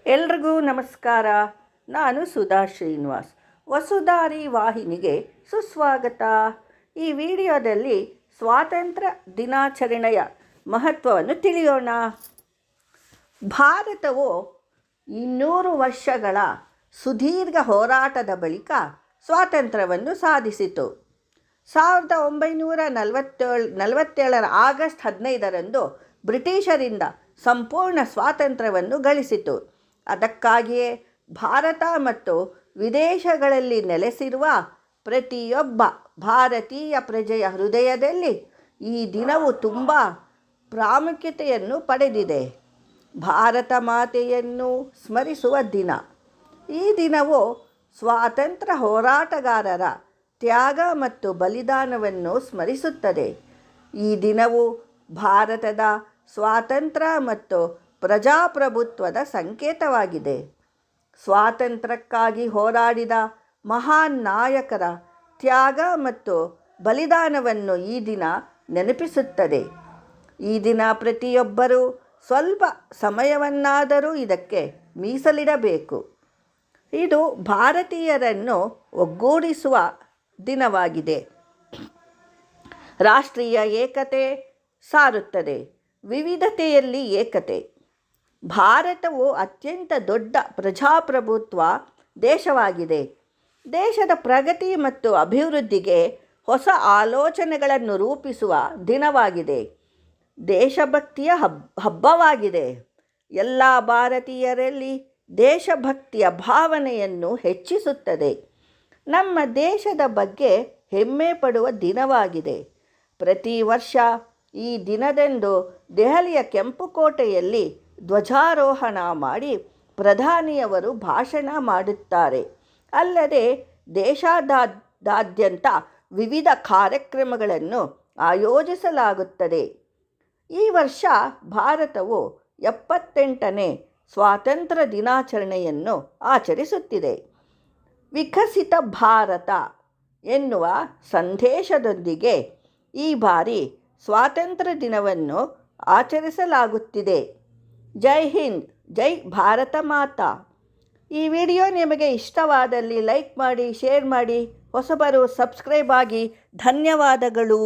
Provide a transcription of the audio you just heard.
ಎಲ್ರಿಗೂ ನಮಸ್ಕಾರ. ನಾನು ಸುಧಾ ಶ್ರೀನಿವಾಸ್. ವಸುಧಾರಿ ವಾಹಿನಿಗೆ ಸುಸ್ವಾಗತ. ಈ ವಿಡಿಯೋದಲ್ಲಿ ಸ್ವಾತಂತ್ರ್ಯ ದಿನಾಚರಣೆಯ ಮಹತ್ವವನ್ನು ತಿಳಿಯೋಣ. ಭಾರತವು 200 ವರ್ಷಗಳ ಸುದೀರ್ಘ ಹೋರಾಟದ ಬಳಿಕ ಸ್ವಾತಂತ್ರ್ಯವನ್ನು ಸಾಧಿಸಿತು. 1947 ಆಗಸ್ಟ್ 15ರಂದು ಬ್ರಿಟಿಷರಿಂದ ಸಂಪೂರ್ಣ ಸ್ವಾತಂತ್ರ್ಯವನ್ನು ಗಳಿಸಿತು. ಅದಕ್ಕಾಗಿಯೇ ಭಾರತ ಮತ್ತು ವಿದೇಶಗಳಲ್ಲಿ ನೆಲೆಸಿರುವ ಪ್ರತಿಯೊಬ್ಬ ಭಾರತೀಯ ಪ್ರಜೆಯ ಹೃದಯದಲ್ಲಿ ಈ ದಿನವು ತುಂಬ ಪ್ರಾಮುಖ್ಯತೆಯನ್ನು ಪಡೆದಿದೆ. ಭಾರತ ಮಾತೆಯನ್ನು ಸ್ಮರಿಸುವ ದಿನ. ಈ ದಿನವು ಸ್ವಾತಂತ್ರ್ಯ ಹೋರಾಟಗಾರರ ತ್ಯಾಗ ಮತ್ತು ಬಲಿದಾನವನ್ನು ಸ್ಮರಿಸುತ್ತದೆ. ಈ ದಿನವು ಭಾರತದ ಸ್ವಾತಂತ್ರ್ಯ ಮತ್ತು ಪ್ರಜಾಪ್ರಭುತ್ವದ ಸಂಕೇತವಾಗಿದೆ. ಸ್ವಾತಂತ್ರ್ಯಕ್ಕಾಗಿ ಹೋರಾಡಿದ ಮಹಾನ್ ನಾಯಕರ ತ್ಯಾಗ ಮತ್ತು ಬಲಿದಾನವನ್ನು ಈ ದಿನ ನೆನಪಿಸುತ್ತದೆ. ಈ ದಿನ ಪ್ರತಿಯೊಬ್ಬರೂ ಸ್ವಲ್ಪ ಸಮಯವನ್ನಾದರೂ ಇದಕ್ಕೆ ಮೀಸಲಿಡಬೇಕು. ಇದು ಭಾರತೀಯರನ್ನು ಒಗ್ಗೂಡಿಸುವ ದಿನವಾಗಿದೆ. ರಾಷ್ಟ್ರೀಯ ಏಕತೆ ಸಾರುತ್ತದೆ. ವಿವಿಧತೆಯಲ್ಲಿ ಏಕತೆ. ಭಾರತವು ಅತ್ಯಂತ ದೊಡ್ಡ ಪ್ರಜಾಪ್ರಭುತ್ವ ದೇಶವಾಗಿದೆ. ದೇಶದ ಪ್ರಗತಿ ಮತ್ತು ಅಭಿವೃದ್ಧಿಗೆ ಹೊಸ ಆಲೋಚನೆಗಳನ್ನು ರೂಪಿಸುವ ದಿನವಾಗಿದೆ. ದೇಶಭಕ್ತಿಯ ಹಬ್ಬವಾಗಿದೆ. ಎಲ್ಲ ಭಾರತೀಯರಲ್ಲಿ ದೇಶಭಕ್ತಿಯ ಭಾವನೆಯನ್ನು ಹೆಚ್ಚಿಸುತ್ತದೆ. ನಮ್ಮ ದೇಶದ ಬಗ್ಗೆ ಹೆಮ್ಮೆ ಪಡುವ ದಿನವಾಗಿದೆ. ಪ್ರತಿ ವರ್ಷ ಈ ದಿನದಂದು ದೆಹಲಿಯ ಕೆಂಪುಕೋಟೆಯಲ್ಲಿ ಧ್ವಜಾರೋಹಣ ಮಾಡಿ ಪ್ರಧಾನಿಯವರು ಭಾಷಣ ಮಾಡುತ್ತಾರೆ. ಅಲ್ಲದೆ ದೇಶದಾದ್ಯಂತ ವಿವಿಧ ಕಾರ್ಯಕ್ರಮಗಳನ್ನು ಆಯೋಜಿಸಲಾಗುತ್ತದೆ. ಈ ವರ್ಷ ಭಾರತವು 78ನೇ ಸ್ವಾತಂತ್ರ್ಯ ದಿನಾಚರಣೆಯನ್ನು ಆಚರಿಸುತ್ತಿದೆ. ವಿಕಸಿತ ಭಾರತ ಎನ್ನುವ ಸಂದೇಶದೊಂದಿಗೆ ಈ ಬಾರಿ ಸ್ವಾತಂತ್ರ್ಯ ದಿನವನ್ನು ಆಚರಿಸಲಾಗುತ್ತಿದೆ. ಜೈ ಹಿಂದ್, ಜೈ ಭಾರತ ಮಾತಾ. ಈ ವಿಡಿಯೋ ನಿಮಗೆ ಇಷ್ಟವಾದಲ್ಲಿ ಲೈಕ್ ಮಾಡಿ, ಶೇರ್ ಮಾಡಿ, ಹೊಸಬರು ಸಬ್ಸ್ಕ್ರೈಬ್ ಆಗಿ. ಧನ್ಯವಾದಗಳು.